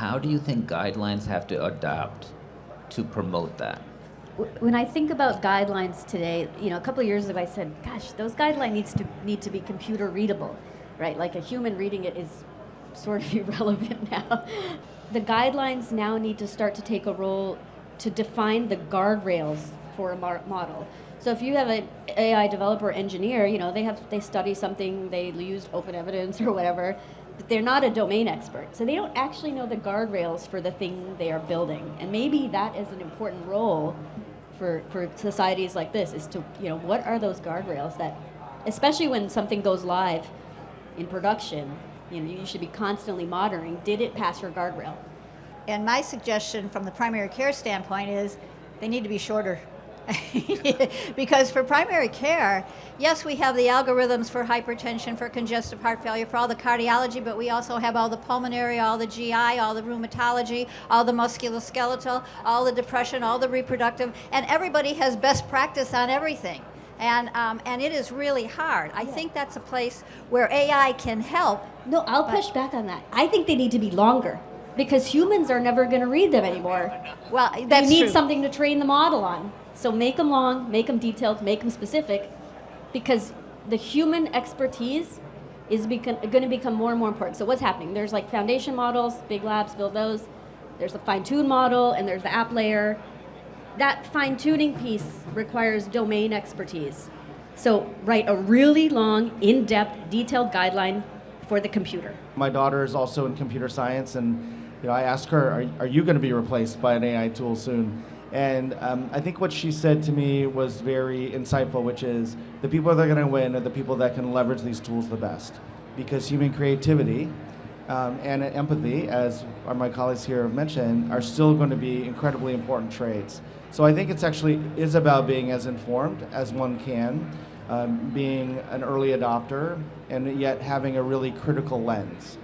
how do you think guidelines have to adapt to promote that? When I think about guidelines today, a couple of years ago I said, gosh, those guidelines need to be computer readable, right? Like a human reading it is sort of irrelevant now. The guidelines now need to start to take a role to define the guardrails for a model. So if you have an AI developer engineer, they study something, they used open evidence or whatever, but they're not a domain expert. So they don't actually know the guardrails for the thing they are building. And maybe that is an important role for societies like this, is to, what are those guardrails that, especially when something goes live in production, you should be constantly monitoring, did it pass your guardrail? And my suggestion from the primary care standpoint is they need to be shorter. Because for primary care, yes, we have the algorithms for hypertension, for congestive heart failure, for all the cardiology, but we also have all the pulmonary, all the GI, all the rheumatology, all the musculoskeletal, all the depression, all the reproductive, and everybody has best practice on everything. And it is really hard. I think that's a place where AI can help. No, I'll push back on that. I think they need to be longer, because humans are never going to read them anymore. Well, that's You need true. something to train the model on. So make them long, make them detailed, make them specific, because the human expertise is going to become more and more important. So what's happening? There's like foundation models, big labs build those. There's a fine-tune model, and there's the app layer. That fine-tuning piece requires domain expertise. So write a really long, in-depth, detailed guideline for the computer. My daughter is also in computer science, and I asked her, are you going to be replaced by an AI tool soon? And I think what she said to me was very insightful, which is the people that are going to win are the people that can leverage these tools the best. Because human creativity and empathy, as my colleagues here have mentioned, are still going to be incredibly important traits. So I think it's actually is about being as informed as one can, being an early adopter, and yet having a really critical lens.